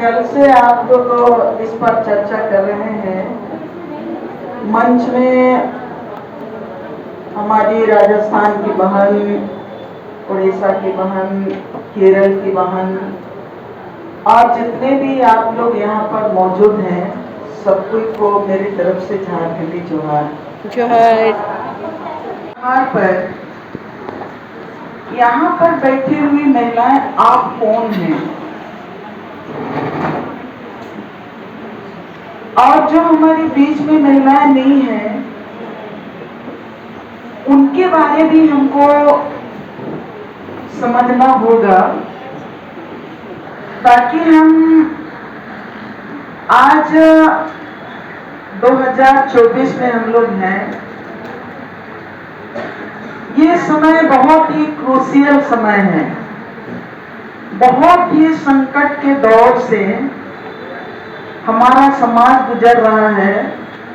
कल से आप लोग इस पर चर्चा कर रहे हैं। मंच में हमारी राजस्थान की बहन, उड़ीसा की बहन, केरल की बहन और जितने भी आप लोग यहाँ पर मौजूद हैं, सबको को मेरी तरफ से झारखंडी जोहार। यहाँ पर बैठी हुई महिलाएं आप कौन हैं? और जो हमारे बीच में महिलाएं नहीं हैं, उनके बारे भी हमको समझना होगा, ताकि हम आज 2024 में हम लोग हैं। ये समय बहुत ही क्रूशियल समय है। बहुत ही संकट के दौर से हमारा समाज गुजर रहा है,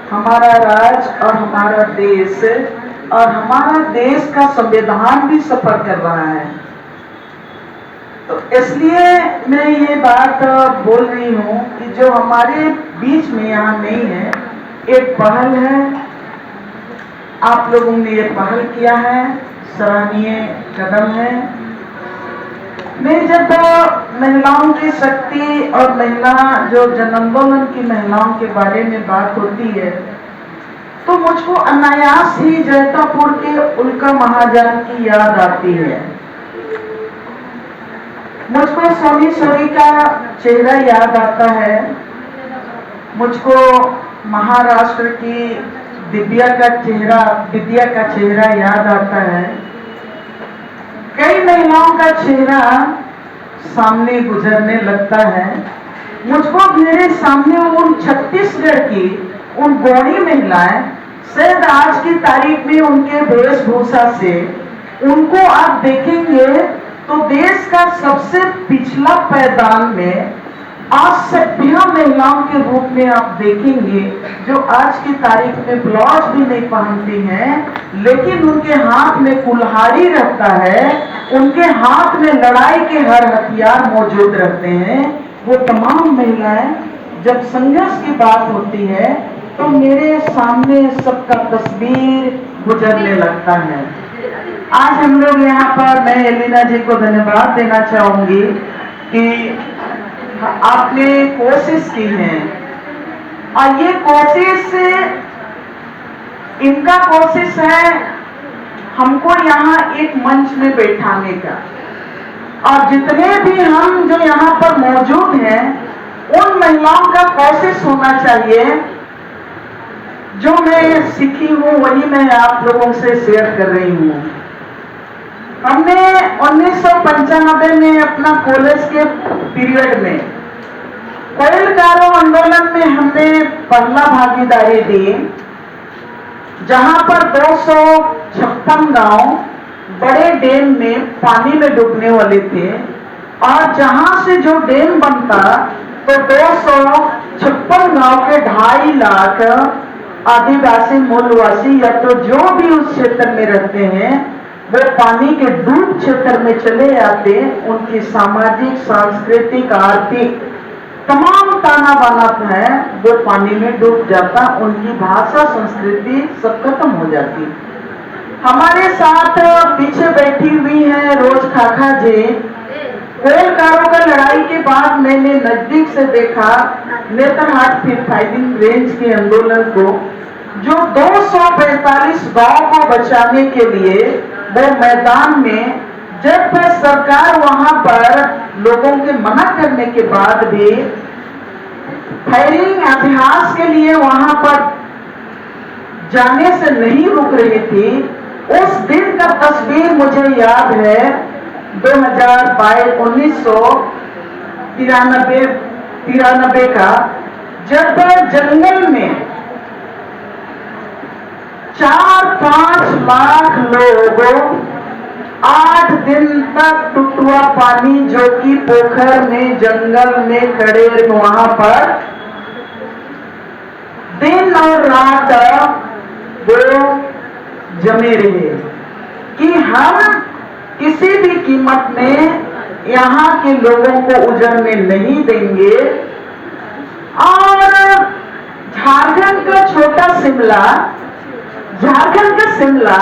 हमारा राज्य और हमारा देश, और हमारा देश का संविधान भी सफर कर रहा है। तो इसलिए मैं ये बात बोल रही हूँ कि जो हमारे बीच में यहाँ नहीं है, एक पहल है, आप लोगों ने ये पहल किया है, सराहनीय कदम है। मैं जब महिलाओं की शक्ति और महिला जो जन आंदोलन की महिलाओं के बारे में बात होती है, तो मुझको अनायास ही जैतापुर के उल्का महाजन की याद आती है। मुझको सोमेश्वरी का चेहरा याद आता है। मुझको महाराष्ट्र की विद्या का चेहरा याद आता है। कई महिलाओं का चेहरा सामने गुजरने लगता है। मुझको मेरे सामने उन छत्तीसगढ़ की उन गौड़ी महिलाएं, शायद आज की तारीख में उनके वेशभूषा से उनको आप देखेंगे तो देश का सबसे पिछला पायदान में असभ्य महिलाओं के रूप में आप देखेंगे, जो आज की तारीख में ब्लाउज भी नहीं पहनती हैं, लेकिन उनके हाथ में कुल्हाड़ी रहता है, उनके हाथ में लड़ाई के हर हथियार मौजूद रहते हैं। वो तमाम महिलाएं, जब संघर्ष की बात होती है तो मेरे सामने सबका तस्वीर गुजरने लगता है। आज हम लोग यहाँ पर, मैं एलिना जी को धन्यवाद देना चाहूंगी कि आपने कोशिश की है, और ये कोशिश इनका कोशिश है हमको यहाँ एक मंच में बैठाने का। और जितने भी हम जो यहाँ पर मौजूद हैं, उन महिलाओं का कोशिश होना चाहिए। जो मैं सीखी हूँ वही मैं आप लोगों से शेयर कर रही हूँ। हमने 1995 में अपना कॉलेज के पीरियड में कोयलकारों आंदोलन में हमने पहला भागीदारी दी, जहां पर 256 गांव बड़े डैम में पानी में डूबने वाले थे, और जहां से जो डैम बनता तो 256 गांव के 2.5 लाख आदिवासी मूलवासी या तो जो भी उस क्षेत्र में रहते हैं, वो पानी के डूब क्षेत्र में चले आते। उनकी सामाजिक, सांस्कृतिक, आर्थिक तमाम ताना बाना है वो पानी में डूब जाता। उनकी भाषा, संस्कृति सब खत्म हो जाती। हमारे साथ पीछे बैठी हुई है रोज खाखा जी। कोयलकारों का लड़ाई के बाद मैंने नजदीक से देखा नेतरहाट फाइटिंग रेंज के आंदोलन को, जो 245 गांव को बचाने के लिए वो मैदान में, जब सरकार वहां पर लोगों के मना करने के बाद भी फायरिंग अभ्यास के लिए वहां पर जाने से नहीं रुक रही थी। उस दिन का तस्वीर मुझे याद है, 1993 का, जब जंगल में 4-5 लाख लोग 8 दिन तक टुटुआ पानी, जो कि पोखर में जंगल में खड़े वहां पर दिन और रात वो जमे रहे कि हम किसी भी कीमत में यहाँ के लोगों को उजड़ने नहीं देंगे। और झारखंड का छोटा शिमला, झारखंड का शिमला,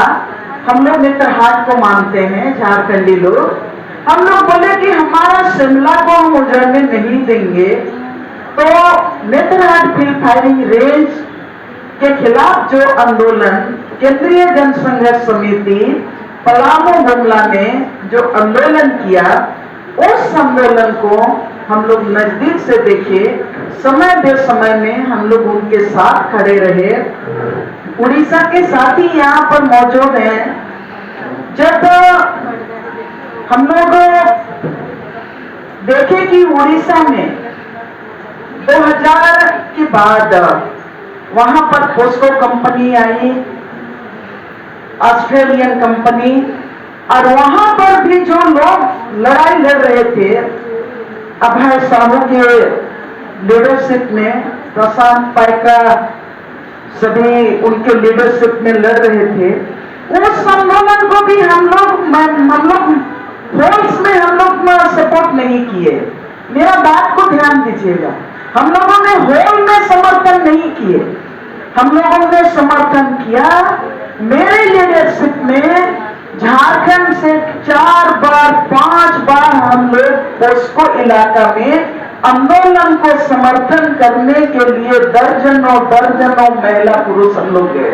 हम लोग नेतरहाट को मानते हैं, झारखंडी लोग। हम लोग बोले कि हमारा शिमला को हम उजड़ने नहीं देंगे, तो नेतरहाट फील्ड फायरिंग रेंज के खिलाफ जो आंदोलन केंद्रीय जनसंघर्ष समिति पलामू गुमला ने जो आंदोलन किया, उस आंदोलन को हम लोग नजदीक से देखे, समय बेसमय में हम लोग उनके साथ खड़े रहे। उड़ीसा के साथी यहाँ पर मौजूद हैं। जब हम लोग देखे कि उड़ीसा में 2000 के बाद वहां पर पोस्को कंपनी आई, ऑस्ट्रेलियन कंपनी, और वहां पर भी जो लोग लड़ाई लड़ रहे थे अभय साहू के लीडरशिप में, प्रशांत पायका सभी उनके लीडरशिप में लड़ रहे थे, उस आंदोलन को भी हम लोग फोर्स में हम लोग सपोर्ट नहीं किए। मेरा बात को ध्यान दीजिएगा, हम लोगों ने होल में समर्थन नहीं किए, हम लोगों ने समर्थन किया मेरे लीडरशिप में। झारखंड से 4 बार 5 बार हम लोग पोस्को इलाका में आंदोलन को समर्थन करने के लिए दर्जनों महिला पुरुष हम लोग गए।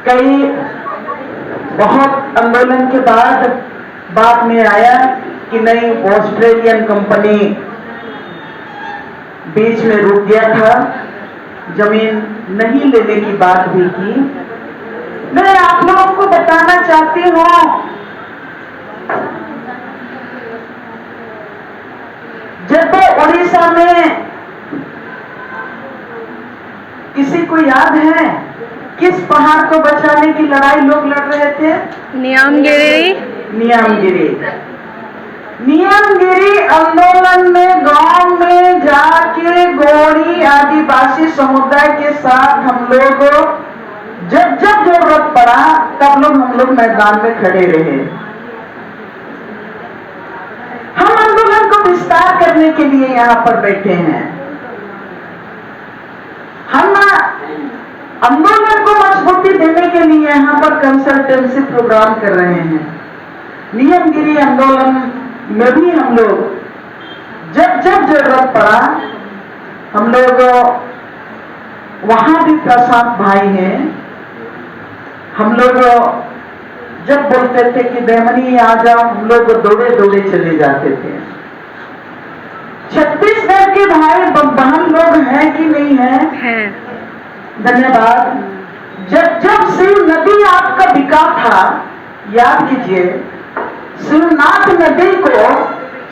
कई बहुत आंदोलन के बाद में आया कि नहीं, ऑस्ट्रेलियन कंपनी बीच में रुक गया था, जमीन नहीं लेने की बात भी की। मैं आप लोगों को बताना चाहती हूं, जब उड़ीसा में किसी को याद है किस पहाड़ को बचाने की लड़ाई लोग लड़ रहे थे? नियमगिरी आंदोलन में गांव में जाके गोरी आदिवासी समुदाय के साथ हम लोग जब जरूरत पड़ा तब हम लोग मैदान में खड़े रहे। हम आंदोलन को विस्तार करने के लिए यहाँ पर बैठे हैं। हम आंदोलन को मजबूती देने के लिए यहाँ पर कंसल्टेंसी प्रोग्राम कर रहे हैं। नियमगिरी आंदोलन में भी हम लोग जब जरूरत पड़ा हम लोग, वहां भी प्रसाद भाई हैं, हम लोग जब बोलते थे कि देवनी आ जाओ, हम लोग दौड़े चले जाते थे। छत्तीसगढ़ के भाई बहन लोग हैं कि नहीं है? धन्यवाद। जब शिव नदी आपका बिका था, याद कीजिए, शिवनाथ नदी को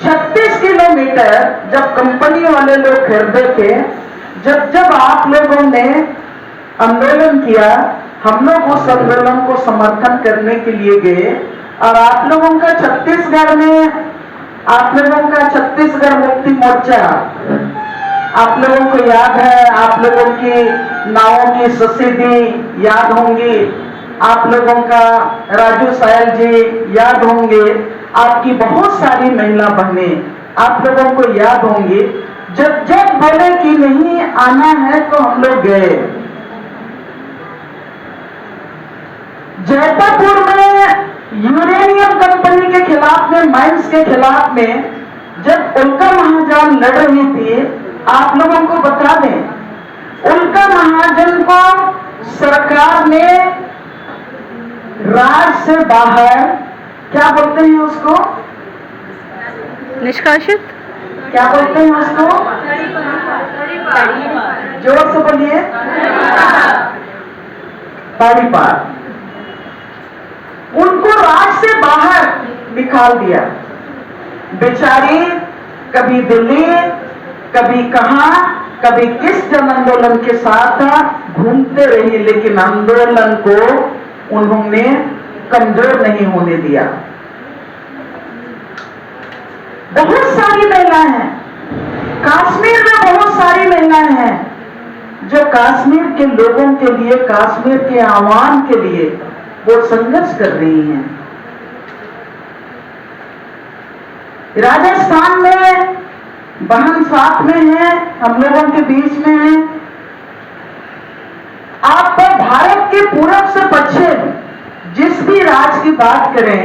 36 किलोमीटर जब कंपनी वाले लोग खरीदे थे, जब आप लोगों ने आंदोलन किया, हम लोग उस आंदोलन को समर्थन करने के लिए गए। और आप लोगों का छत्तीसगढ़ मुक्ति मोर्चा, आप लोगों को याद है, आप लोगों की नावों की ससीदी याद होंगी, आप लोगों का राजू सायल जी याद होंगे, आपकी बहुत सारी महिला बहनें आप लोगों को याद होंगी। जब बोले कि नहीं आना है तो हम लोग गए। जयपुर में यूरेनियम कंपनी के खिलाफ में, माइंस के खिलाफ में जब उल्का महाजन लड़ रही थी, आप लोगों को बता दें, उल्का महाजन को सरकार ने राज से बाहर, क्या बोलते हैं उसको, निष्कासित, क्या बोलते हैं उसको, जोर से बोलिए, बारी पार, उनको राज से बाहर निकाल दिया। बेचारी कभी दिल्ली, कभी कहां, कभी किस जन आंदोलन के साथ घूमते रही, लेकिन आंदोलन को उन्होंने कमजोर नहीं होने दिया। बहुत सारी महिलाएं हैं कश्मीर में, बहुत सारी महिलाएं हैं जो कश्मीर के लोगों के लिए, कश्मीर के आवाम के लिए वो संघर्ष कर रही हैं। राजस्थान में बहन साथ में है, हम लोगों के बीच में है। आप भारत के पूरब से पश्चिम जिस भी राज्य की बात करें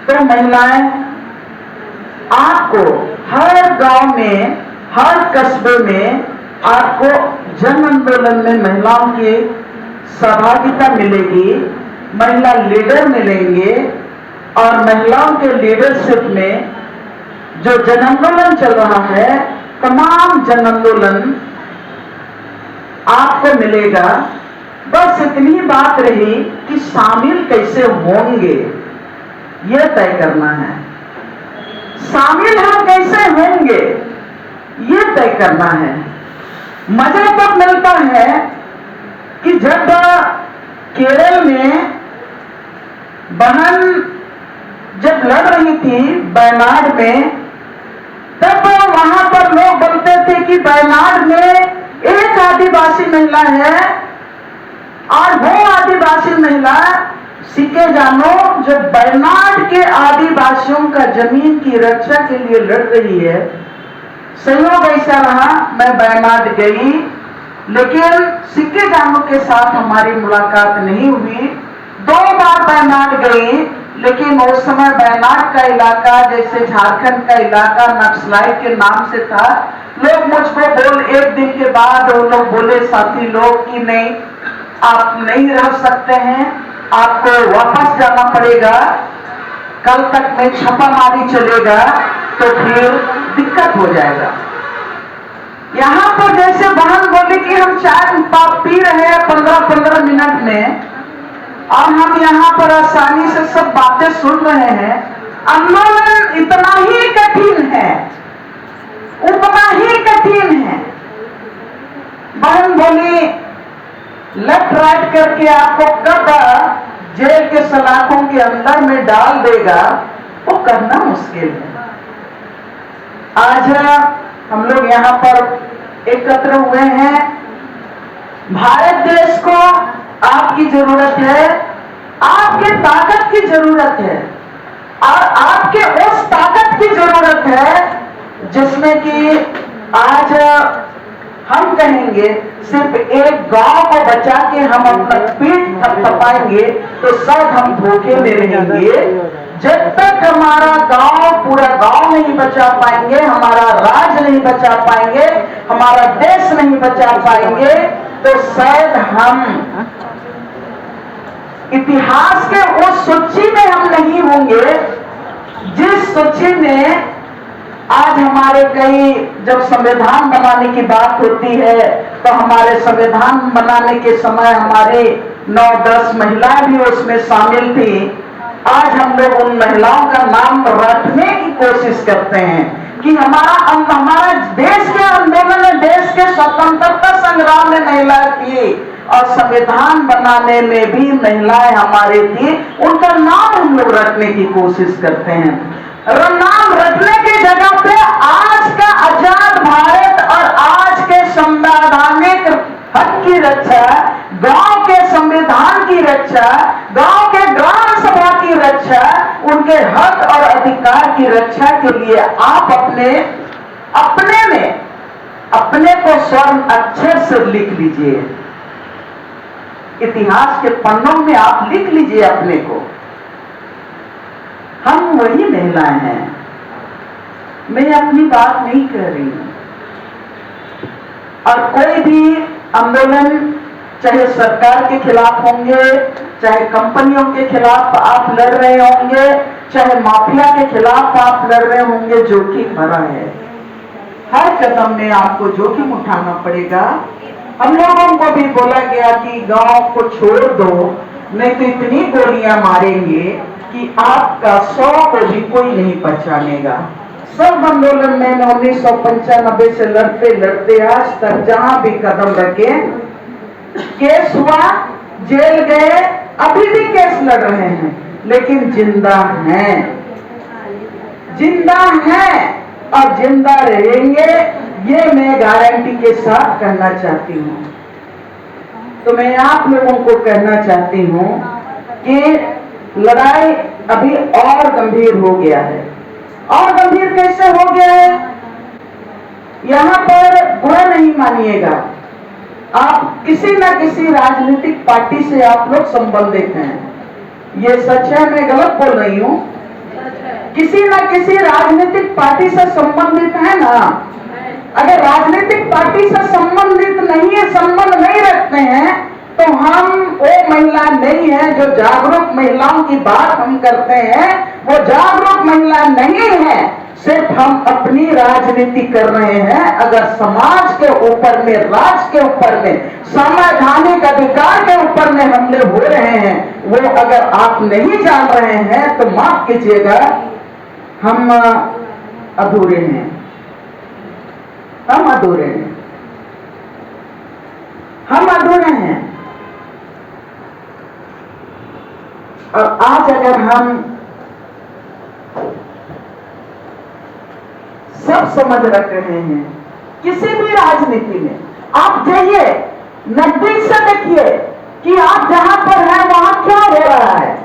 तो महिलाएं आपको हर गांव में, हर कस्बे में आपको जन आंदोलन में महिलाओं की सहभागिता मिलेगी, महिला लीडर मिलेंगे और महिलाओं के लीडरशिप में जो जन आंदोलन चल रहा है, तमाम जन आंदोलन आपको मिलेगा। बस इतनी बात रही कि शामिल कैसे होंगे यह तय करना है। शामिल हम कैसे होंगे यह तय करना है। मजा तब मिलता है कि जब केरल में बहन जब लड़ रही थी वायनाड में, तब वहां पर लोग बोलते थे कि वायनाड में एक आदिवासी महिला है और वो आदिवासी महिला सिक्के जानो जो वायनाड के आदिवासियों का जमीन की रक्षा के लिए लड़ रही है। संयोग ऐसा रहा, मैं वायनाड गई, लेकिन सिक्के जानो के साथ हमारी मुलाकात नहीं हुई। 2 बार वायनाड गई, लेकिन उस समय वायनाड का इलाका जैसे झारखंड का इलाका नक्सलाइट के नाम से था। लोग मुझको एक दिन के बाद वो लोग बोले, साथी लोग, कि नहीं, आप नहीं रह सकते हैं, आपको वापस जाना पड़ेगा, कल तक में छापामारी चलेगा तो फिर दिक्कत हो जाएगा। यहां पर जैसे बहन बोली कि हम चाय पी रहे हैं 15-15 मिनट में और हम यहाँ पर आसानी से सब बातें सुन रहे हैं। आंदोलन इतना ही कठिन है, उतना ही कठिन है। बहन बोली लेफ्ट राइट करके आपको कब जेल के सलाखों के अंदर में डाल देगा वो कहना मुश्किल है। आज हम लोग यहाँ पर एकत्र हुए हैं। भारत देश को आपकी जरूरत है, आपके ताकत की जरूरत है और आपके उस ताकत की जरूरत है जिसमें कि आज हम कहेंगे सिर्फ एक गांव को बचा के हम अपना पीठ थपथपाएंगे तो शायद हम धोखे में रहेंगे। जब तक हमारा गांव, पूरा गांव नहीं बचा पाएंगे, हमारा राज्य नहीं बचा पाएंगे, हमारा देश नहीं बचा पाएंगे, तो शायद हम इतिहास के उस सूची में हम नहीं होंगे जिस सूची में आज हमारे कई, जब संविधान बनाने की बात होती है तो हमारे संविधान बनाने के समय हमारे 9-10 महिलाएं भी उसमें शामिल थी। आज हम लोग उन महिलाओं का नाम रखने की कोशिश करते हैं कि हमारा देश के आंदोलन में, देश के स्वतंत्रता संग्राम में महिलाएं थी और संविधान बनाने में भी महिलाएं हमारे थी। उनका नाम हम लोग रखने की कोशिश करते हैं। नाम रखने की जगह पे आज का आजाद भारत और आज के संवैधानिक हक की रक्षा, गांव के संविधान की रक्षा, गांव के ग्राम सभा की रक्षा, उनके हक और अधिकार की रक्षा के लिए आप अपने को स्वर्ण अक्षर से लिख लीजिए, इतिहास के पन्नों में आप लिख लीजिए अपने को। हम वही महिलाएं हैं। मैं अपनी बात नहीं कर रही हूं। और कोई भी आंदोलन, चाहे सरकार के खिलाफ होंगे, चाहे कंपनियों के खिलाफ आप लड़ रहे होंगे, चाहे माफिया के खिलाफ आप लड़ रहे होंगे, जोखिम भरा है। हर कदम में आपको जोखिम उठाना पड़ेगा। हम लोगों को भी बोला गया कि गांव को छोड़ दो, नहीं तो इतनी गोलियां मारेंगे कि आपका 100 को भी कोई नहीं पहचानेगा। सब आंदोलन में 1995 से लड़ते लड़ते आज तक जहां भी कदम रखे, केस हुआ, जेल गए, अभी भी केस लड़ रहे हैं, लेकिन जिंदा हैं, जिंदा हैं और जिंदा रहेंगे, ये मैं गारंटी के साथ कहना चाहती हूँ। तो मैं आप लोगों को कहना चाहती हूँ कि लड़ाई अभी और गंभीर हो गया है। और गंभीर कैसे हो गया है? यहां पर बुरा नहीं मानिएगा, आप किसी न किसी राजनीतिक पार्टी से आप लोग संबंधित हैं, ये सच है, मैं गलत बोल रही हूं? किसी न किसी राजनीतिक पार्टी से संबंधित है ना? अगर राजनीतिक पार्टी से संबंधित नहीं है, संबंध नहीं रखते हैं, तो हम वो महिला नहीं है। जो जागरूक महिलाओं की बात हम करते हैं वो जागरूक महिला नहीं है, सिर्फ हम अपनी राजनीति कर रहे हैं। अगर समाज के ऊपर में, राज के ऊपर में, संवैधानिक अधिकार के ऊपर में हमले हो रहे हैं, वो अगर आप नहीं जान रहे हैं तो माफ कीजिएगा, हम अधूरे हैं, हम अधूरे हैं, हम अधूरे हैं। और आज अगर हम सब समझ रख रहे हैं, किसी भी राजनीति में आप जाइए, नजदीक से देखिए कि आप जहां पर हैं वहां क्या हो रहा है,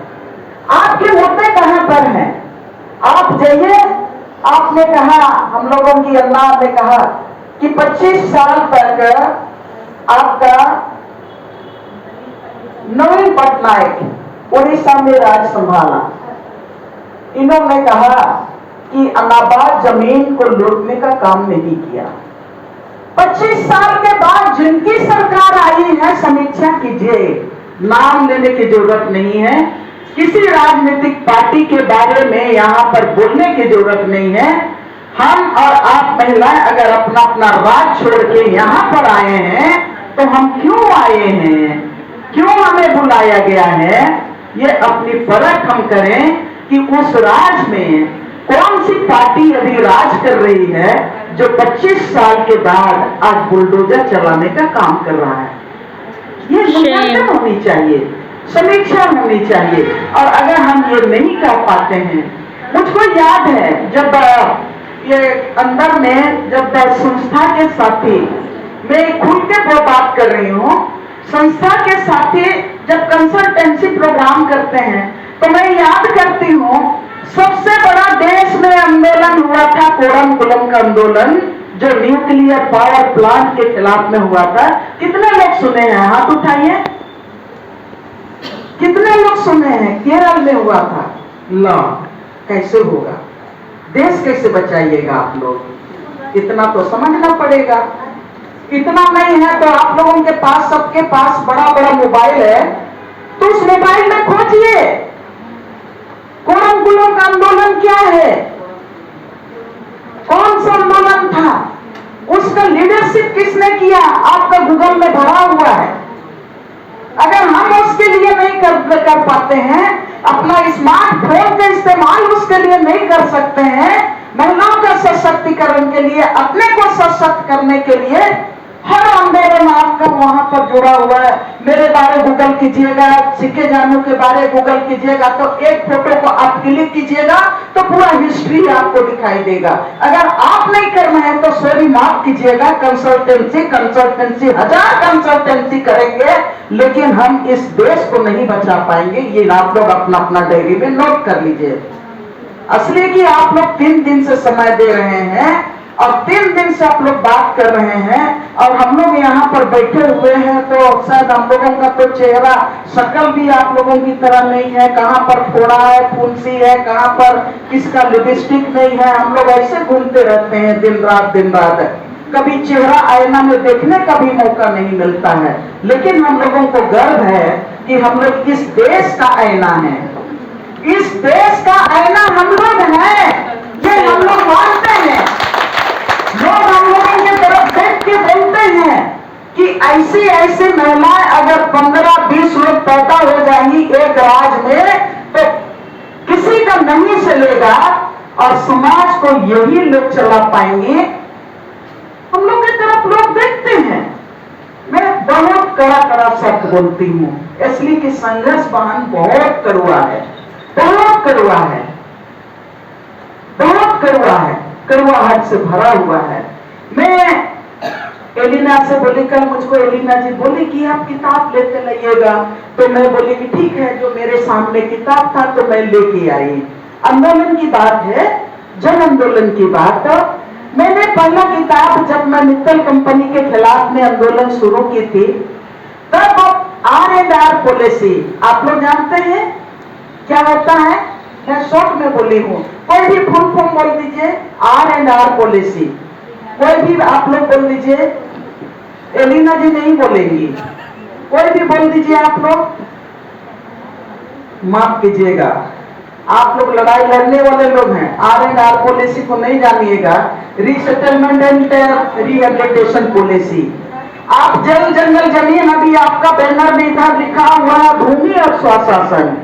आपके मुद्दे कहां पर हैं। आप जाइए, आपने कहा, हम लोगों की अल्लाह ने कहा कि 25 साल तक आपका नवीन पटनायक उड़ीसा में राज संभाला। इन्होंने कहा कि अनाबाद जमीन को लूटने का काम नहीं किया। 25 साल के बाद जिनकी सरकार आई है, समीक्षा कीजिए, नाम लेने की जरूरत नहीं है, किसी राजनीतिक पार्टी के बारे में यहां पर बोलने की जरूरत नहीं है। हम और आप महिलाएं अगर अपना अपना राज छोड़ के यहां पर आए हैं तो हम क्यों आए हैं, क्यों हमें बुलाया गया है, ये अपनी परख हम करें कि उस राज में कौन सी पार्टी अभी राज कर रही है जो 25 साल के बाद आज बुलडोजर चलाने का काम कर रहा है। ये मूल्यांकन होनी चाहिए, समीक्षा होनी चाहिए। और अगर हम ये नहीं कर पाते हैं, मुझको याद है जब ये अंदर में जब संस्था के साथी, मैं खुल के वो बात कर रही हूँ, संस्था के साथी जब कंसल्टेंसी प्रोग्राम करते हैं तो मैं याद करती हूँ सबसे बड़ा देश में आंदोलन हुआ था, कोरमकुलम का आंदोलन, जो न्यूक्लियर पावर प्लांट के खिलाफ में हुआ था। कितने लोग सुने हैं, हाथ उठाइए, कितने लोग सुने हैं? केरल में हुआ था। ला कैसे होगा, देश कैसे बचाइएगा आप लोग, इतना तो समझना पड़ेगा। इतना नहीं है तो आप लोगों के पास, सबके पास बड़ा बड़ा मोबाइल है, तो उस मोबाइल में खोजिए कोरमकुलम का आंदोलन क्या है, कौन सा आंदोलन था, उसका लीडरशिप किसने किया, आपका गूगल में भरा हुआ है। अगर हम उसके लिए नहीं कर पाते हैं, अपना स्मार्टफोन का इस्तेमाल उसके लिए नहीं कर सकते हैं, महिलाओं का सशक्तिकरण के लिए, अपने को सशक्त करने के लिए हर आंदोलन आपका वहां पर जुड़ा हुआ है। मेरे बारे गूगल कीजिएगा, सिक्के जानू के बारे गूगल कीजिएगा, तो एक फोटो को आप क्लिक कीजिएगा तो पूरा हिस्ट्री आपको दिखाई देगा। अगर आप नहीं कर रहे हैं तो सॉरी माफ कीजिएगा, कंसल्टेंसी 1000 कंसल्टेंसी करेंगे, लेकिन हम इस देश को नहीं बचा पाएंगे। ये आप लोग अपना अपना डायरी में नोट कर लीजिए। असली कि आप लोग 3 दिन से समय दे रहे हैं और 3 दिन से आप लोग बात कर रहे हैं, और हम लोग यहाँ पर बैठे हुए हैं तो शायद हम लोगों का तो चेहरा शक्ल भी आप लोगों की तरह नहीं है, कहाँ पर फोड़ा है, फुंसी है, कहाँ पर किसका लिपस्टिक नहीं है। हम लोग ऐसे घूमते रहते हैं दिन रात, कभी चेहरा आईना में देखने का भी मौका नहीं मिलता है। लेकिन हम लोगों को गर्व है कि हम लोग इस देश का आईना है, इस देश का आईना हम लोग हैं, ये हम लोग मानते हैं। लोग हम लोगों की तरफ देख के बोलते हैं कि ऐसी ऐसी महिलाएं अगर 15-20 लोग पैदा हो जाएंगी एक राज में तो किसी का नहीं चलेगा और समाज को यही लोग चला पाएंगे। हम लोग की तरफ लोग देखते हैं। मैं बहुत कड़ा शब्द बोलती हूँ, इसलिए कि संघर्ष बहन बहुत कड़वा है, बहुत कड़वा है, बहुत कड़वा है, कड़वाहट से भरा हुआ है। मैं एलिना से बोली, कल मुझको एलिना जी बोली कि आप किताब लेते लाइएगा, तो मैं बोली कि ठीक है, जो मेरे सामने किताब था तो मैं लेके आई। आंदोलन की बात है, जन आंदोलन की बात। मैंने पहला किताब जब मैं मित्तल कंपनी के खिलाफ में आंदोलन शुरू की थी, तब R&R पॉलिसी आप लोग जानते हैं क्या होता है? मैं शॉर्ट में बोली हूं, कोई भी फुल फॉर्म बोल दीजिए। R&R पॉलिसी कोई भी आप लोग बोल दीजिए, एलिना जी नहीं बोलेंगी, कोई भी बोल दीजिए आप लोग। माफ कीजिएगा, आप लोग लड़ाई लड़ने वाले लोग हैं, R&R पॉलिसी को नहीं जानिएगा। Resettlement and rehabilitation policy. आप जल जंगल जमीन, अभी आपका बैनर में इधर लिखा हुआ है भूमि और स्वशासन।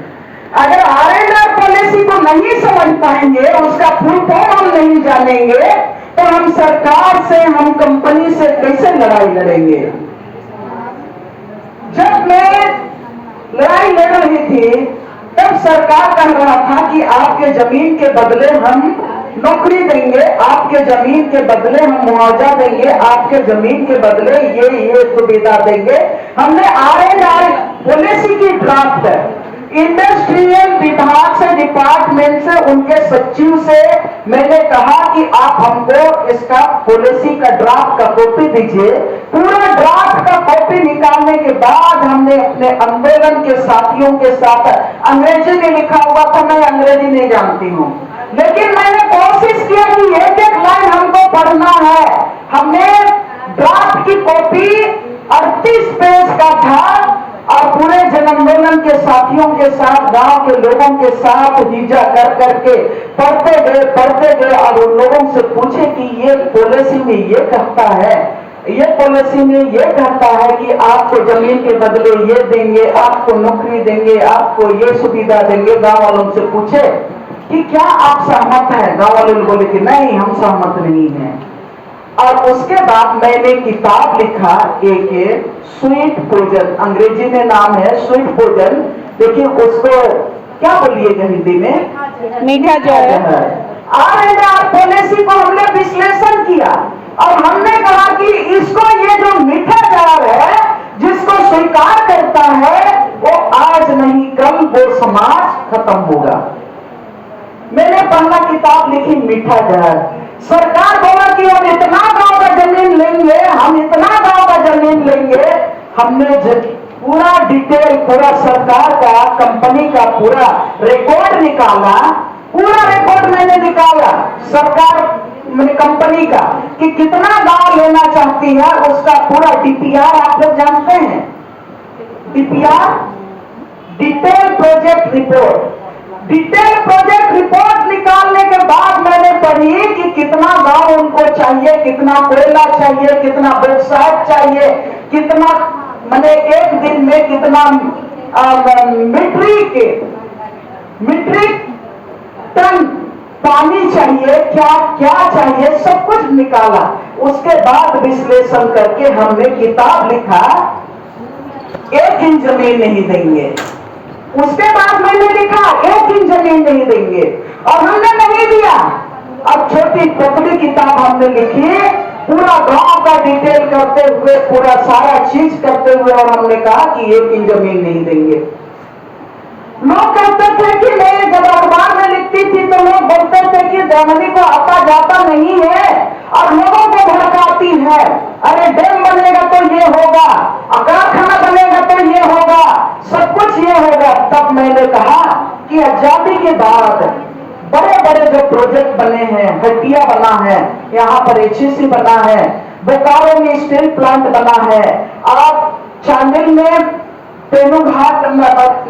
अगर R&R पॉलिसी को नहीं समझ पाएंगे, उसका फुल फॉर्म हम नहीं जानेंगे, तो हम सरकार से, हम कंपनी से कैसे लड़ाई लड़ेंगे? जब मैं लड़ाई लड़ रही थी, तब सरकार कह रहा था कि आपके जमीन के बदले हम नौकरी देंगे, आपके जमीन के बदले हम मुआवजा देंगे, आपके जमीन के बदले ये सुविधा देंगे। हमने R&R पॉलिसी की ड्राफ्ट इंडस्ट्रियल विभाग से, डिपार्टमेंट से, उनके सचिव से मैंने कहा कि आप हमको इसका पॉलिसी का ड्राफ्ट का कॉपी दीजिए। पूरा ड्राफ्ट का कॉपी निकालने के बाद हमने अपने आंदोलन के साथियों के साथ, अंग्रेजी में लिखा हुआ था, मैं अंग्रेजी नहीं जानती हूँ, लेकिन मैंने कोशिश किया कि एक एक लाइन हमको पढ़ना है। हमने ड्राफ्ट की कॉपी 38 पेज का था और पूरे जन आंदोलन के साथियों के साथ, गांव के लोगों के साथ हिजा कर करके पढ़ते गए और उन लोगों से पूछे कि ये पॉलिसी में ये कहता है, ये पॉलिसी में ये कहता है कि आपको जमीन के बदले ये देंगे, आपको नौकरी देंगे, आपको ये सुविधा देंगे। गांव वालों से पूछे कि क्या आप सहमत हैं? गांव वाले बोले कि नहीं, हम सहमत नहीं हैं। और उसके बाद मैंने किताब लिखा, एक स्वीट भोजन, अंग्रेजी में नाम है स्वीट भोजन। देखिए उसको क्या बोलिएगा हिंदी में? मीठा जहर। R&R पॉलिसी को हमने विश्लेषण किया और हमने कहा कि इसको, ये जो मीठा जहर है, जिसको स्वीकार करता है, वो आज नहीं कल वो समाज खत्म होगा। मैंने पहला किताब लिखी मीठा जहर। सरकार बोला कि हम इतना गांव का जमीन लेंगे, हम इतना गांव का जमीन लेंगे। हमने पूरा डिटेल, पूरा सरकार का, कंपनी का पूरा रिकॉर्ड निकाला, पूरा रिकॉर्ड मैंने निकाला सरकार कंपनी का कि कितना गांव लेना चाहती है, उसका पूरा DPR आप लोग जानते हैं, DPR detail project report. Detail project report निकालने के बाद मैंने पढ़ी कि कितना गांव उनको चाहिए, कितना कोयला चाहिए, कितना बॉक्साइट चाहिए, कितना मैंने एक दिन में कितना मीट्रिक टन पानी चाहिए, क्या क्या चाहिए, सब कुछ निकाला। उसके बाद विश्लेषण करके हमने किताब लिखा, 1 इंच जमीन नहीं देंगे। उसके बाद मैंने लिखा 1 इंच जमीन नहीं देंगे, और हमने नहीं दिया। अब छोटी पतली किताब हमने लिखी, पूरा गांव का डिटेल करते हुए, पूरा सारा चीज करते हुए, और हमने कहा कि 1 इंच जमीन नहीं देंगे। लोग कहते थे कि मैं जब अखबार में लिखती थी तो लोग बोलते थे कि दमनी को आता जाता नहीं है और लोगों को भड़काती है। अरे डैम बनेगा तो ये होगा, कारखाना बनेगा तो ये होगा, सब कुछ ये होगा। तब मैंने कहा कि आजादी के बाद बड़े बड़े जो प्रोजेक्ट बने हैं, हटिया बना है, यहाँ पर HEC बना है, बोकारो में स्टील प्लांट बना है, और चांदिल में तेनुघाट,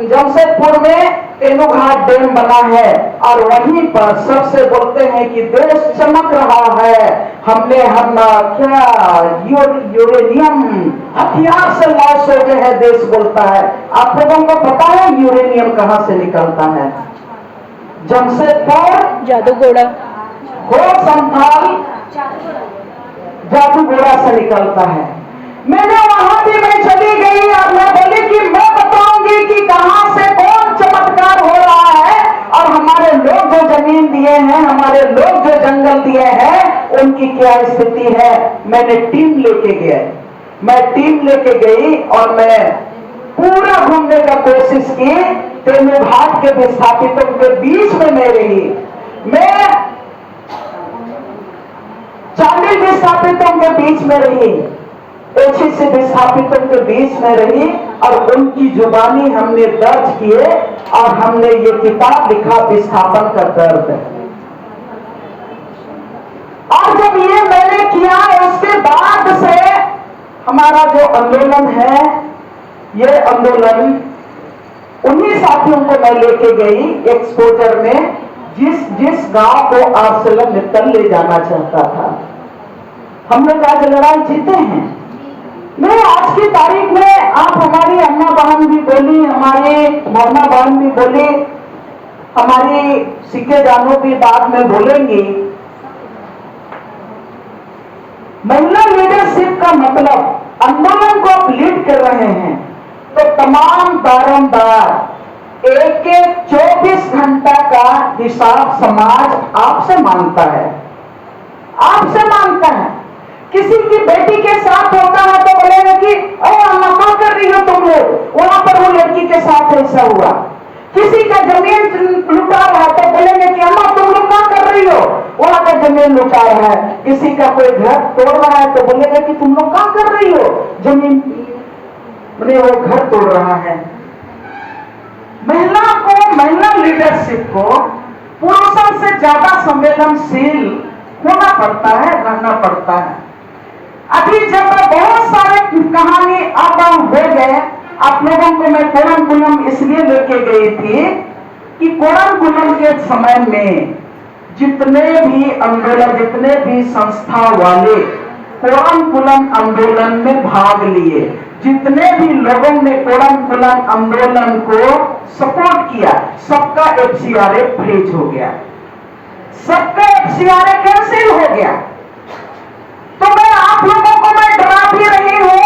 जमशेदपुर में तेनुघाट डैम बना है, और वहीं पर सबसे बोलते हैं कि देश चमक रहा है। हमने क्या यूरेनियम हथियार से लॉस हो गए हैं, देश बोलता है। आप लोगों को पता है यूरेनियम कहां से निकलता है? जमशेदपुर जादूगोड़ा, संथाल जादूगोड़ा से निकलता है। मैंने वहां भी मैं चली गई और मैं बोली कि मैं बताऊंगी कि कहां से कौन चमत्कार हो रहा है, और हमारे लोग जो जमीन दिए हैं, हमारे लोग जो जंगल दिए हैं, उनकी क्या स्थिति है। मैंने टीम लेके गया, मैं टीम लेके गई और मैं पूरा घूमने का कोशिश की। तेनुघाट के विस्थापितों के बीच में मैं रही। मैं विस्थापितों के बीच में रही, एशिया से विस्थापितों के बीच में रही और उनकी जुबानी हमने दर्ज किए और हमने ये किताब लिखा विस्थापन का दर्द। और जब ये मैंने किया उसके बाद से हमारा जो आंदोलन है, ये आंदोलन उन्हीं साथियों को मैं लेके गई एक्सपोजर में जिस गांव को आर्सलन मित्तल ले जाना चाहता था। हमने कहा लड़ाई जीते हैं। नहीं, आज की तारीख में आप हमारी अम्मा बहन भी बोली, हमारी मोहना बहन भी बोली, हमारी सिक्के जानू भी बाद में बोलेंगी। महिला लीडरशिप का मतलब आंदोलन को आप लीड कर रहे हैं तो तमाम बारंबार एक 24 घंटा का हिसाब समाज आपसे मांगता है, आपसे मांगता है। किसी की बेटी के साथ होता है तो बोलेगा कि अरे अम्मा क्या कर रही हो तुम लोग, वहां पर वो लड़की के साथ ऐसा हुआ। किसी का जमीन लुटा रहा है तो बोलेंगे कि अम्मा तुम लोग क्या कर रही हो, वहां का जमीन लुटा रहा है। किसी का कोई घर तोड़ रहा है तो बोलेगा कि तुम लोग क्या कर रही हो, जमीन वो घर तोड़ रहा है। महिला लीडरशिप को पुरुषों से ज्यादा संवेदनशील होना पड़ता है, रहना पड़ता है। अभी जब बहुत सारे कहानी अब हो गए, आप लोगों को मैं कोरंकुलम इसलिए लेके गई थी कि कोरंकुलम के समय में जितने भी आंदोलन, जितने भी संस्था वाले कोरंकुलम आंदोलन में भाग लिए, जितने भी लोगों ने कोरंकुलम आंदोलन को सपोर्ट किया, सबका एफसीआरए फ्रीज हो गया, सबका एफसीआरए कैंसिल हो गया। तो मैं आप लोगों को मैं डरा भी रही हूं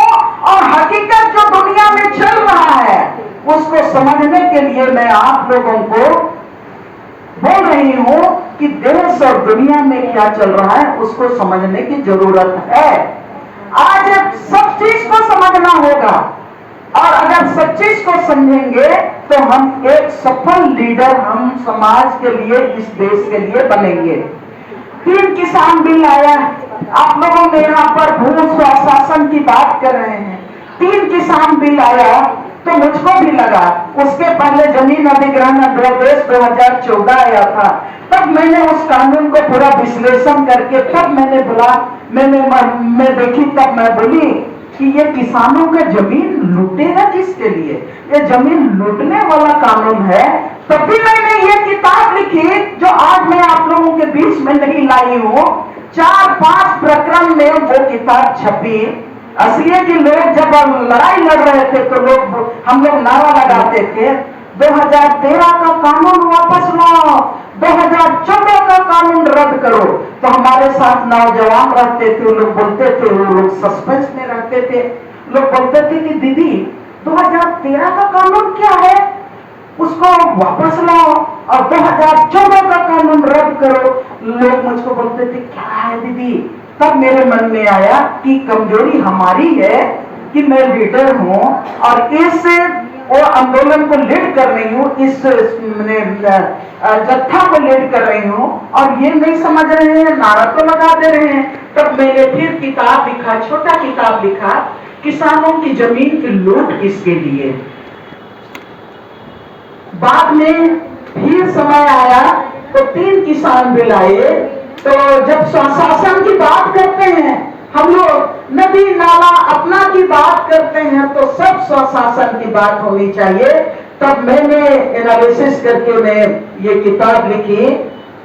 और हकीकत जो दुनिया में चल रहा है उसको समझने के लिए मैं आप लोगों को बोल रही हूं कि देश और दुनिया में क्या चल रहा है उसको समझने की जरूरत है। आज सब चीज को समझना होगा और अगर सब चीज को समझेंगे तो हम एक सफल लीडर हम समाज के लिए, इस देश के लिए बनेंगे। 3 किसान बिल आया, आप लोगों ने यहाँ पर भू स्वशासन की बात कर रहे हैं। 3 किसान बिल आया तो मुझको भी लगा, उसके पहले जमीन अधिग्रहण अध्यादेश 2014 आया था, तब मैंने उस कानून को पूरा विश्लेषण करके तब मैंने बोला, मैं देखी, तब मैं बोली कि ये किसानों का जमीन लूटेगा किसके लिए, ये जमीन लूटने वाला कानून है। तभी मैंने ये किताब लिखी जो आज मैं आप लोगों के बीच में नहीं लाई हूँ। 4-5 प्रकरण में वो किताब छपी, इसलिए कि लोग जब लड़ाई लड़ रहे थे तो हम लोग नारा लगाते थे 2013 का कानून वापस लाओ, 2014 का कानून रद्द करो। तो हमारे साथ नौजवान रहते थे, वो लोग बोलते थे, वो लोग सस्पेंस में रहते थे, लोग बोलते थे कि दीदी 2013 का कानून क्या है, उसको वापस लाओ और 2014 का कानून रद्द करो। लोग मुझको बोलते थे क्या है दीदी। तब मेरे मन में आया कि कमजोरी हमारी है कि मैं लीडर हूं और इस वो आंदोलन को लीड कर रही हूँ, इस जत्था को लीड कर रही हूँ और ये नहीं समझ रहे हैं, नारा तो लगा दे रहे हैं। तब मैंने फिर किताब लिखा, छोटा किताब लिखा, किसानों की जमीन की लूट किसके लिए। बाद में फिर समय आया तो 3 किसान बिल आए। तो जब स्वशासन की बात करते हैं हम लोग, नदी नाला अपना की बात करते हैं तो सब स्वशासन की बात होनी चाहिए। तब मैंने एनालिसिस करके मैं ये किताब लिखी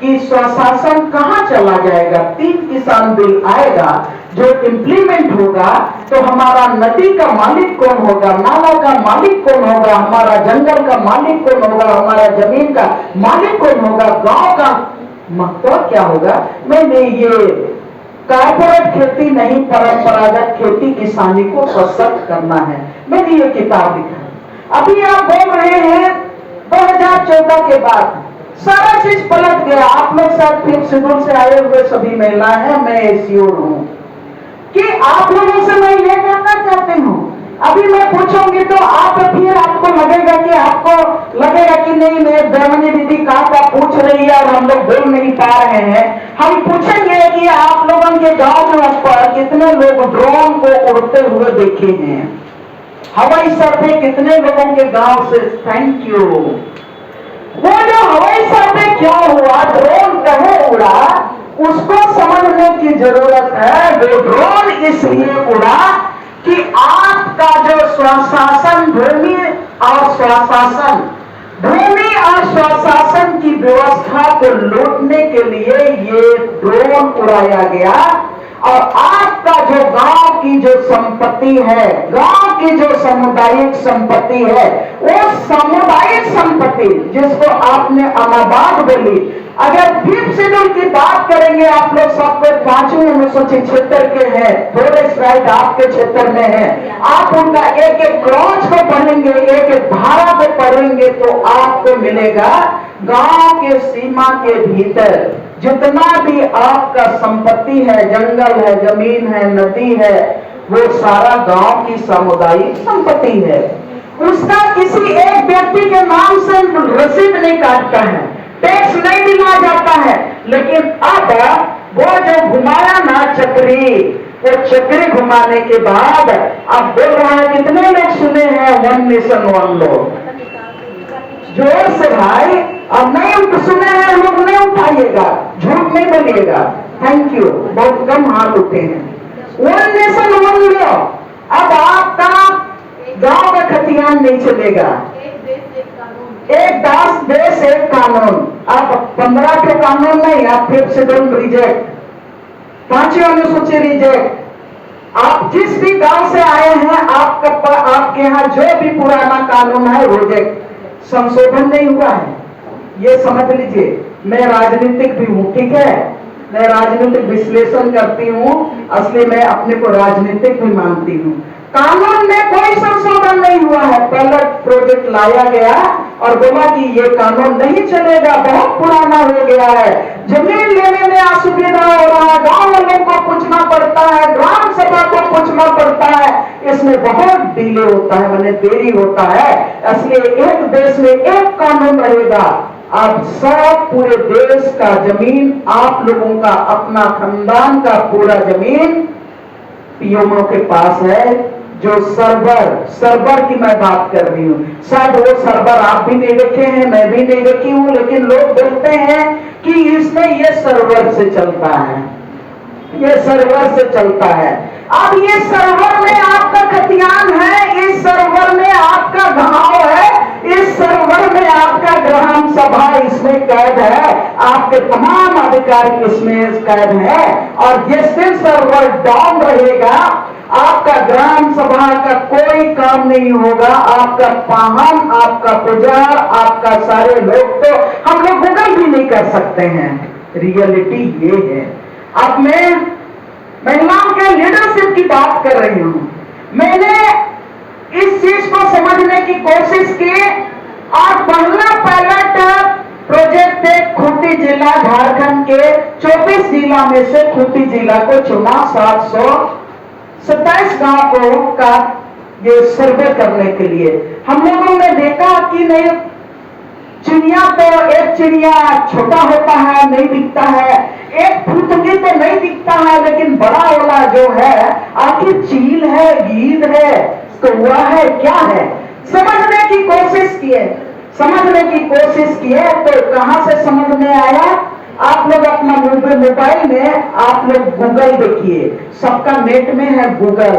कि स्वशासन कहाँ चला जाएगा। 3 किसान बिल आएगा जो इम्प्लीमेंट होगा तो हमारा नदी का मालिक कौन होगा, नाला का मालिक कौन होगा, हमारा जंगल का मालिक कौन होगा, हमारा जमीन का मालिक कौन होगा, गांव का महत्व क्या होगा। मैंने ये कॉर्पोरेट खेती नहीं, परंपरागत खेती किसानी को सशक्त करना है, मैंने ये किताब लिखा। अभी आप बोल रहे हैं 2014 के बाद सारा चीज पलट गया। आप लोग शायद फिर शेड्यूल से आए हुए सभी महिलाएं हैं, मैं श्योर हूं कि आप लोगों से मैं ये कहना चाहती हूँ। अभी मैं पूछूंगी तो आप फिर आपको लगेगा कि नहीं, मैं ब्रह्मणी दीदी कहाँ का पूछ रही है और हम लोग बोल नहीं पा रहे हैं। हम पूछेंगे कि कि आप लोगों के गांव में ऊपर कितने लोग ड्रोन को उड़ते हुए देखे हैं, हवाई सर्वे कितने लोगों के गांव से, थैंक यू। वो जो हवाई सर्वे क्यों हुआ, ड्रोन कहाँ उड़ा, उसको समझने की जरूरत है। वो ड्रोन इसलिए उड़ा कि आपका जो स्वशासन भूमि और स्वशासन की व्यवस्था को लूटने के लिए ये ड्रोन उड़ाया गया। और आपका जो गांव की जो संपत्ति है, गांव की जो सामुदायिक संपत्ति है, वो सामुदायिक संपत्ति जिसको आपने अनाबाद बोली, अगर 5th शेड्यूल की बात करेंगे, आप लोग सबको 5वीं 1976 के हैं, थोड़े स्लाइड आपके क्षेत्र में है, आप उनका एक एक क्रॉच को पढ़ेंगे, एक एक धारा को पढ़ेंगे तो आपको मिलेगा गांव के सीमा के भीतर जितना भी आपका संपत्ति है, जंगल है, जमीन है, नदी है, वो सारा गांव की सामुदायिक संपत्ति है। उसका किसी एक व्यक्ति के नाम से रसीद नहीं काटता है, टैक्स नहीं दिया जाता है। लेकिन अब वो जो घुमाया ना चक्री, वो चक्री घुमाने के बाद अब बोल रहा है, कितने लोग सुने हैं 1 नेशन 1 लॉ? जोर से भाई, अब नहीं सुने हैं लोग, नहीं उठाइएगा, झूठ नहीं बोलिएगा। थैंक यू, बहुत कम हाथ उठे हैं। 1 नेशन 1 लॉ, अब आपका गांव का खतियान नहीं चलेगा। एक देश एक कानून, आप 15 के कानून नहीं, आप 5th शेड्यूल रिजेक्ट, 5वीं अनुसूची रिजेक्ट। आप जिस भी गांव से आए हैं, आपके यहाँ जो भी पुराना कानून है रिजेक्ट, संशोधन नहीं हुआ है, ये समझ लीजिए। मैं राजनीतिक भी हूं, ठीक है, मैं राजनीतिक विश्लेषण करती हूं, असली मैं अपने को राजनीतिक भी मानती हूं। कानून में कोई संशोधन नहीं हुआ है, पहला प्रोजेक्ट लाया गया और बोला कि ये कानून नहीं चलेगा, बहुत पुराना हो गया है, जमीन लेने में असुविधा हो रहा है, गांव वालों को पूछना पड़ता है, ग्राम सभा को पूछना पड़ता है, इसमें बहुत डिले होता है, मैंने देरी होता है। इसलिए एक देश में एक कानून रहेगा। अब सब पूरे देश का जमीन आप लोगों का, अपना खानदान का पूरा जमीन पीएमओ के पास है। जो सर्वर की मैं बात कर रही हूँ, शायद वो सर्वर आप भी नहीं देखे हैं, मैं भी नहीं देखी हूँ, लेकिन लोग बोलते हैं कि इसमें ये सर्वर से चलता है, ये सर्वर से चलता है। अब ये सर्वर में आपका खतियान है, इस सर्वर में आपका गांव है, इस सर्वर में आपका ग्राम सभा इसमें कैद है, आपके तमाम अधिकार इसमें कैद है। और जिस दिन सर्वर डाउन रहेगा, आपका ग्राम सभा का कोई काम नहीं होगा, आपका पाहन, आपका पुजार, आपका सारे लोग, तो हम लोग गूगल भी नहीं कर सकते हैं। रियलिटी ये है। अब मैं महिलाओं के लीडरशिप की बात कर रही हूं। मैंने इस चीज को समझने की कोशिश की और पहला पायलट प्रोजेक्ट है खूंटी जिला, झारखंड के 24 जिला में से खूंटी जिला को चुना, 727 गांव को का ये सर्वे करने के लिए। हम लोगों ने देखा कि नहीं, चिड़िया तो एक चिड़िया छोटा होता है, नहीं दिखता है, एक फुतंगी तो नहीं दिखता है, लेकिन बड़ा वाला जो है आखिर चील है, गीद है, कौवा है, क्या है, समझने की कोशिश किए तो कहां से समझ में आया। आप लोग अपना मोबाइल में आप लोग गूगल देखिए, सबका नेट में है गूगल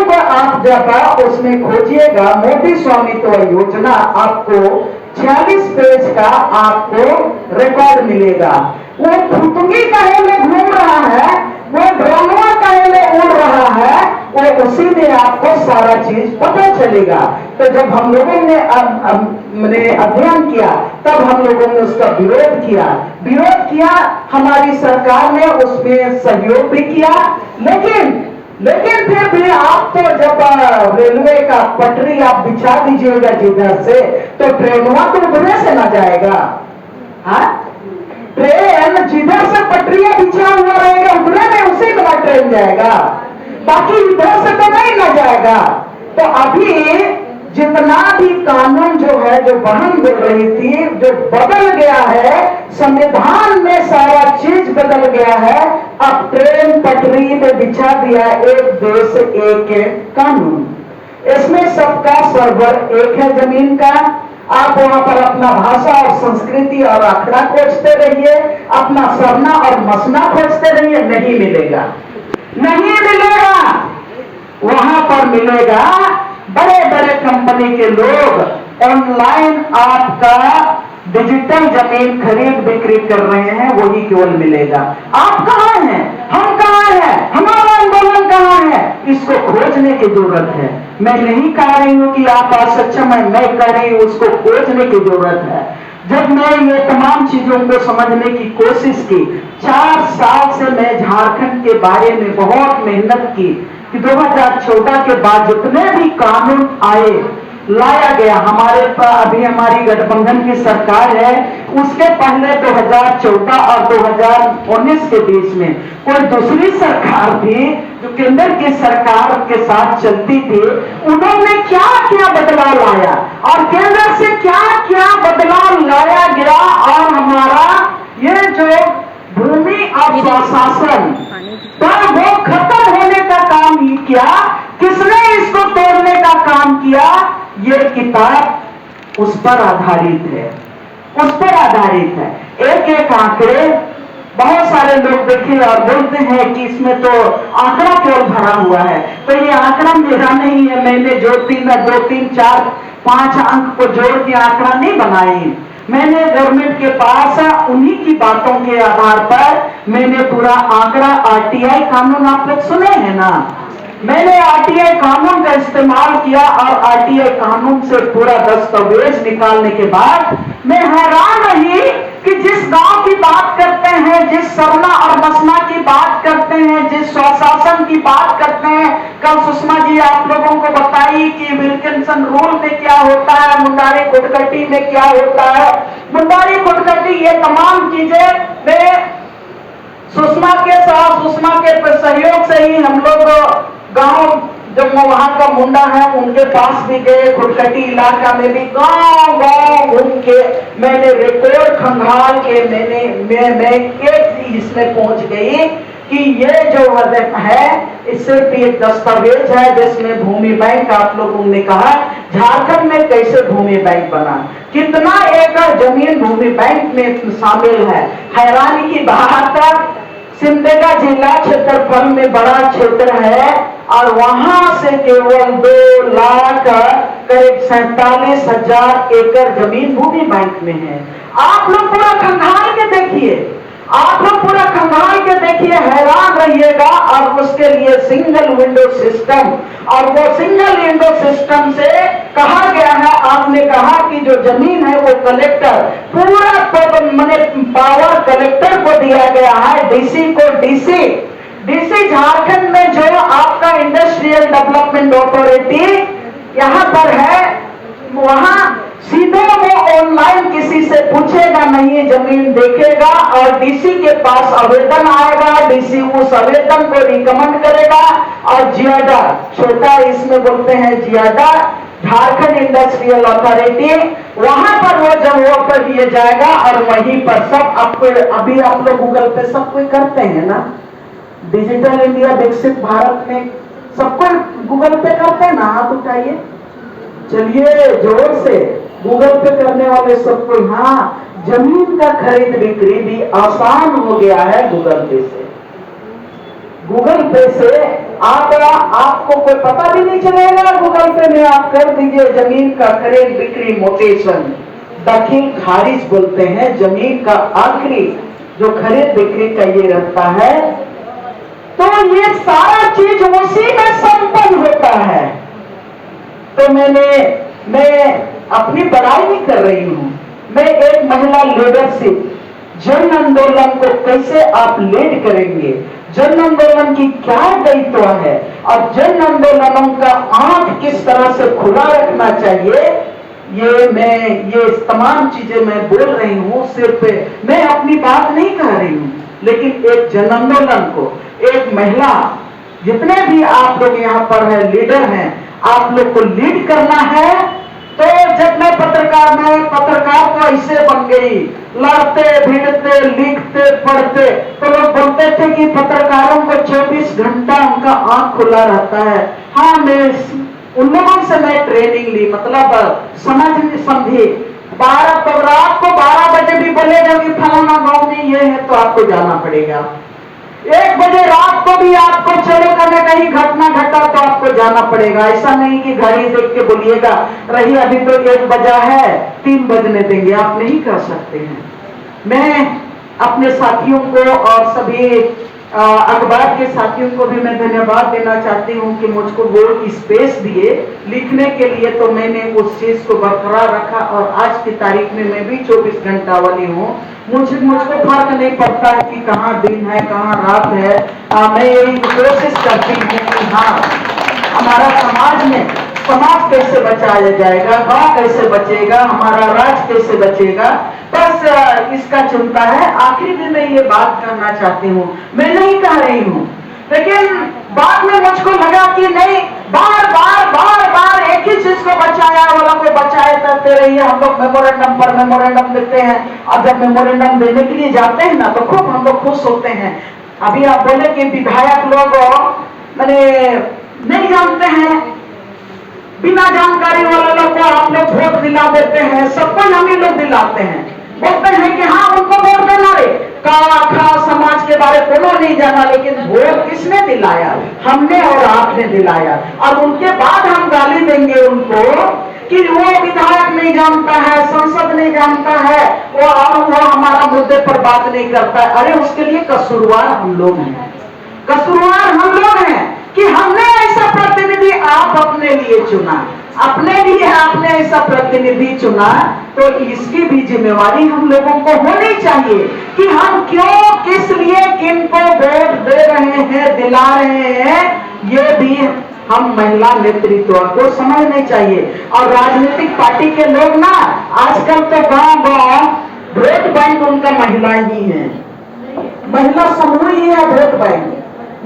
पर आप जब उसमें खोजिएगा मोदी स्वामित्व योजना, आपको 46 पेज का आपको रिकॉर्ड मिलेगा। वो फुतंगी कहे में घूम रहा है, वो ड्रोनवा कहे में उड़ रहा है, वो उसी में आपको सारा चीज पता चलेगा। तो जब हम लोगों ने अध्ययन किया, तब हम लोगों ने उसका विरोध किया, हमारी सरकार ने उसमें सहयोग भी किया। लेकिन फिर भी आप तो जब रेलवे का पटरी आप बिछा दीजिएगा जिधर से, तो ट्रेनवा तो उधर से ना जाएगा। हाँ, ट्रेन जिधर से पटरियां बिछा हुआ रहेगा उधर में उसी तरह ट्रेन जाएगा, बाकी इधर से तो नहीं ना जाएगा। तो अभी जितना भी कानून जो है, जो बहन बोल रही थी, जो बदल गया है, संविधान में सारा चीज बदल गया है। अब ट्रेन पटरी पे बिछा दिया एक देश एक कानून। इसमें सबका सर्वर एक है जमीन का। आप वहां पर अपना भाषा और संस्कृति और आंकड़ा खोजते रहिए, अपना सरना और मसना खोजते रहिए, नहीं मिलेगा, नहीं मिलेगा। वहां पर मिलेगा बड़े बड़े कंपनी के लोग ऑनलाइन आपका डिजिटल जमीन खरीद बिक्री कर रहे हैं, वही केवल मिलेगा। आप कहां हैं, हम कहां हैं, हमारा आंदोलन कहां है, इसको खोजने की जरूरत है। मैं नहीं कह रही हूं कि आप असक्षम है, मैं कह रही हूं उसको खोजने की जरूरत है। जब मैं ये तमाम चीजों को समझने की कोशिश की, 4 साल से मैं झारखंड के बारे में बहुत मेहनत की कि 2014 के बाद जितने भी कानून आए लाया गया, हमारे अभी हमारी गठबंधन की सरकार है, उसके पहले 2014 और 2019 के बीच में कोई दूसरी सरकार थी जो केंद्र की सरकार के साथ चलती थी, उन्होंने क्या क्या बदलाव लाया और केंद्र से क्या क्या बदलाव लाया गया और हमारा ये जो भूमि और स्वशासन पर वो खत्म होने का काम ही किया, किसने इसको तोड़ने का काम किया, ये किताब उस पर आधारित है, उस पर आधारित है। एक एक आंकड़े, बहुत सारे लोग देखिए और बोलते हैं कि इसमें तो आंकड़ा केवल भरा हुआ है, तो ये आंकड़ा मेरा नहीं है, मैंने जो 2 3 4 5 अंक को जोड़ के आंकड़ा नहीं बनाई, मैंने गवर्नमेंट के पास उन्हीं की बातों के आधार पर मैंने पूरा आंकड़ा, आरटीआई कानून आप लोग सुने हैं ना, मैंने आरटीआई कानून का इस्तेमाल किया और आरटीआई कानून से पूरा दस्तावेज निकालने के बाद मैं हैरान रही कि जिस गांव की बात करते हैं, जिस सरना और मसना की बात करते हैं, जिस स्वशासन की बात करते हैं, कल सुषमा जी आप लोगों को बताई कि विल्किंसन रूल में क्या होता है, मुंडारी खुदकटी में क्या होता है, मुंडारी खुदकटी, ये तमाम चीजें मैं सुषमा के साथ, सुषमा के सहयोग से ही हम लोग गांव, जब वहां का मुंडा है उनके पास भी गए, खुदकटी इलाका में भी गांव गांव घूम के मैंने रिकॉर्ड खंगाल के मैं एक इसमें पहुंच गई कि ये जो है इस सिर्फ एक दस्तावेज है जिसमें भूमि बैंक, आप लोगों ने कहा झारखंड में कैसे भूमि बैंक बना, कितना एकड़ जमीन भूमि बैंक में शामिल है। हैरानी की बात, सिमडेगा जिला क्षेत्रफल में बड़ा क्षेत्र है और वहां से केवल 2,47,000 एकड़ जमीन भूमि बैंक में है। आप लोग पूरा खंगाल के देखिए, आप लोग पूरा खंगाल के देखिए, हैरान रहिएगा। और उसके लिए सिंगल विंडो सिस्टम, और वो सिंगल विंडो सिस्टम से कहा गया है, आपने कहा कि जो जमीन है वो कलेक्टर, पूरा पावर कलेक्टर को दिया गया है, डीसी को, डीसी झारखंड में जो आपका इंडस्ट्रियल डेवलपमेंट अथॉरिटी यहां पर है, वहां सीधे वो ऑनलाइन किसी से पूछेगा नहीं, जमीन देखेगा और डीसी के पास आवेदन आएगा, डीसी उस आवेदन को रिकमेंड करेगा और जियाडा, छोटा इसमें बोलते हैं जियाडा, झारखंड इंडस्ट्रियल अथॉरिटी, वहां पर वो जगह पर दिए जाएगा और वहीं पर सब आपको, अभी आप लोग गूगल पे सब कोई करते हैं ना, डिजिटल इंडिया विकसित भारत में सब कोई गूगल पे करते हैं ना, हाथ उठाइए, चलिए जोर से, गूगल पे करने वाले सब कोई, हाँ, जमीन का खरीद बिक्री भी आसान हो गया है गूगल पे से। गूगल पे से आपको कोई पता भी नहीं चलेगा, गूगल पे में आप कर दीजिए जमीन का खरीद बिक्री मोटेशन, दखिल खारिज बोलते हैं, जमीन का आखिरी जो खरीद बिक्री का ये रहता है, तो ये सारा चीज उसी में संपन्न होता है। तो मैं अपनी बड़ाई नहीं कर रही हूं, मैं एक महिला लीडरशिप, जन आंदोलन को कैसे आप लीड करेंगे, जन आंदोलन की क्या दायित्व है और जन आंदोलनों का आंख किस तरह से खुला रखना चाहिए, ये तमाम चीजें मैं बोल रही हूं, सिर्फ मैं अपनी बात नहीं कह रही हूं, लेकिन एक जन आंदोलन को, एक महिला, जितने भी आप लोग यहाँ पर है लीडर हैं, आप लोग को लीड करना है, तो जब मैं पत्रकार तो ऐसे बन गई, लड़ते भिड़ते लिखते पढ़ते, तो लोग बोलते थे कि पत्रकारों को 24 घंटा उनका आंख खुला रहता है। हाँ, मैं उन लोगों से मैं ट्रेनिंग ली, मतलब समझी 12 तो रात को 12 बजे भी बोलेगा कि फलाना गांव में ये है तो आपको जाना पड़ेगा। 1 बजे रात को भी आपको चलो करने कहीं घटना घटा तो आपको जाना पड़ेगा। ऐसा नहीं कि घड़ी देख के बोलिएगा रही अभी तो 1 बजा है 3 बजने देंगे, आप नहीं कर सकते हैं। मैं अपने साथियों को और सभी अखबार के साथियों को भी मैं धन्यवाद देना चाहती हूं कि मुझको वो स्पेस दिए लिखने के लिए, तो मैंने उस चीज को बरकरार रखा और आज की तारीख में मैं भी 24 घंटा वाली हूँ। मुझको फर्क नहीं पड़ता है कि कहाँ दिन है कहाँ रात है। मैं यही कोशिश करती हूँ कि हाँ, हमारा समाज कैसे बचाया जाएगा, गांव कैसे बचेगा, हमारा राज्य कैसे बचेगा, बस इसका चिंता है। आखिर में मैं ये बात करना चाहती हूँ, मैं नहीं कह रही हूँ, लेकिन बाद में मुझको लगा कि नहीं, बार बार एक ही चीज को बचाया वाला को बचाए करते रहिए। हम लोग मेमोरेंडम पर मेमोरेंडम देते हैं और जब मेमोरेंडम देने के लिए जाते हैं ना तो खूब हम लोग खुश होते हैं। अभी आप बोले कि विधायक लोग मैंने नहीं जानते हैं, बिना जानकारी वाले लोग को आप लोग वोट दिला देते हैं, सबको हम ही लोग दिलाते हैं, बोलते हैं कि हाँ उनको वोट देना रे। काला खा समाज के बारे में कोनो नहीं जाना, लेकिन वोट किसने दिलाया? हमने और आपने दिलाया। और उनके बाद हम गाली देंगे उनको कि वो विधायक नहीं जानता है, संसद नहीं जानता है, वो हमारा मुद्दे पर बात नहीं करता है। अरे उसके लिए कसूरवार हम लोग हैं, कसूरवार हम लोग हैं कि हमने ऐसा प्रतिनिधि आप अपने लिए चुना, अपने लिए आपने ऐसा प्रतिनिधि चुना, तो इसकी भी जिम्मेवारी हम लोगों को होनी चाहिए कि हम क्यों किस लिए किनको वोट दे रहे हैं, दिला रहे हैं। ये भी हम महिला नेतृत्व को समझने चाहिए। और राजनीतिक पार्टी के लोग ना आजकल तो गांव वोट बैंक उनका महिला ही है, महिला समूह ही है वोट बैंक।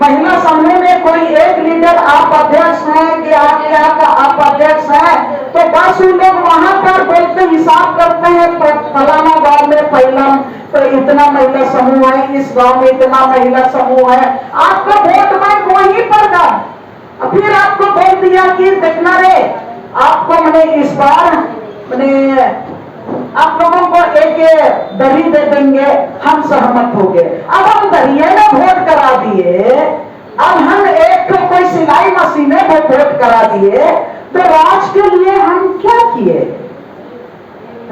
महिला समूह में कोई एक लीडर आप अध्यक्ष हैं कि आप अध्यक्ष हैं, तो बस उन लोग वहां पर बोलते हिसाब करते हैं, फलाना गांव में पहला तो इतना महिला समूह है, इस गांव में इतना महिला समूह है। आपका वोट बैंक वहीं पर था, फिर आपको बोल दिया कि देखना रे, आपको मैंने इस बार मैंने आप लोगों को एक दरी दे देंगे, हम सहमत हो गए। अब हम दरिये में वोट करा दिए, अब हम एक तो कोई सिलाई मशीनें में वोट करा दिए, तो राज के लिए हम क्या किए?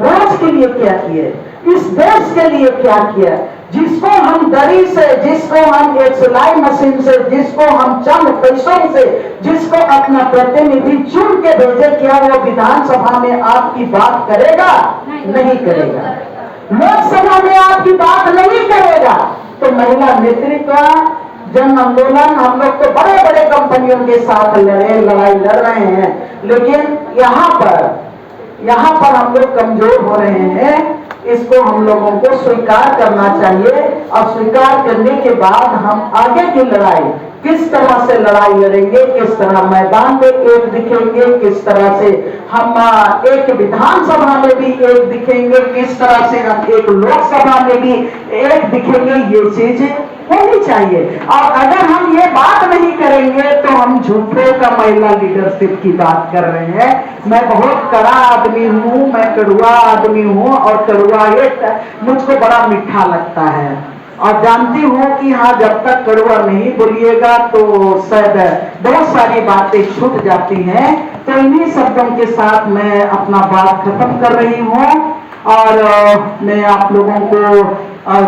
राज के लिए क्या किए? इस देश के लिए क्या किया? जिसको हम दरी से, जिसको हम एक सिलाई मशीन से, जिसको हम चंद पैसों से, जिसको अपना प्रतिनिधि चुन के भेजे, क्या वो विधानसभा में आपकी बात करेगा? नहीं करेगा। लोकसभा में आपकी बात नहीं करेगा। तो महिला नेतृत्व जन आंदोलन हम लोग तो बड़े बड़े कंपनियों के साथ लड़ाई लड़ रहे हैं, लेकिन यहाँ पर हम लोग कमजोर हो रहे हैं। इसको हम लोगों को स्वीकार करना चाहिए और स्वीकार करने के बाद हम आगे की लड़ाई किस तरह से लड़ाई लड़ेंगे, किस तरह मैदान में एक दिखेंगे, किस तरह से हम एक विधानसभा में भी एक दिखेंगे, किस तरह से हम एक लोकसभा में भी एक दिखेंगे, ये चीज होनी चाहिए। और अगर हम ये बात नहीं करेंगे तो हम झूठों का महिला लीडरशिप की बात कर रहे हैं। मैं बहुत कड़ा आदमी हूँ, मैं कड़वा आदमी हूँ और कड़वा ये मुझको बड़ा मीठा लगता है और जानती हूँ कि हाँ, जब तक कड़वा नहीं बोलिएगा तो शायद बहुत सारी बातें छूट जाती हैं। तो इन्हीं शब्दों के साथ मैं अपना बात खत्म कर रही हूँ और मैं आप लोगों को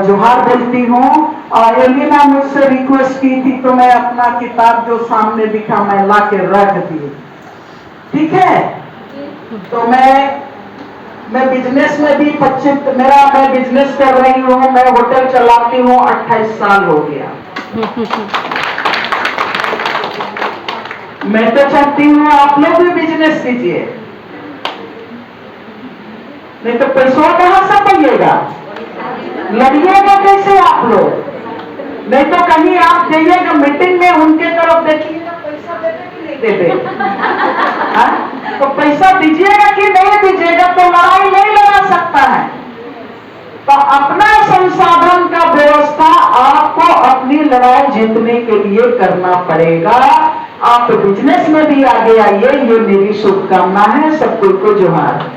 जोहार बोलती हूँ। और एलिना मुझसे रिक्वेस्ट की थी तो मैं अपना किताब जो सामने दिखा मैं ला के रख दी, ठीक है। तो मैं बिजनेस में भी मैं बिजनेस कर रही हूँ, मैं होटल चलाती हूँ, 28 साल हो गया। मैं तो चाहती हूँ आप लोग भी बिजनेस कीजिए, नहीं तो पैसा कहां से पाइएगा? लड़िएगा कैसे आप लोग? नहीं तो कहीं आप जाइएगा मीटिंग में, उनके तरफ देखिएगा पैसा देते कि नहीं देते। तो पैसा दीजिएगा कि नहीं दीजिएगा तो लड़ाई नहीं लड़ा सकता है। तो अपना संसाधन का व्यवस्था आपको अपनी लड़ाई जीतने के लिए करना पड़ेगा। आप बिजनेस में भी आगे आइए, ये मेरी शुभकामना है। सब कोई को जोहार।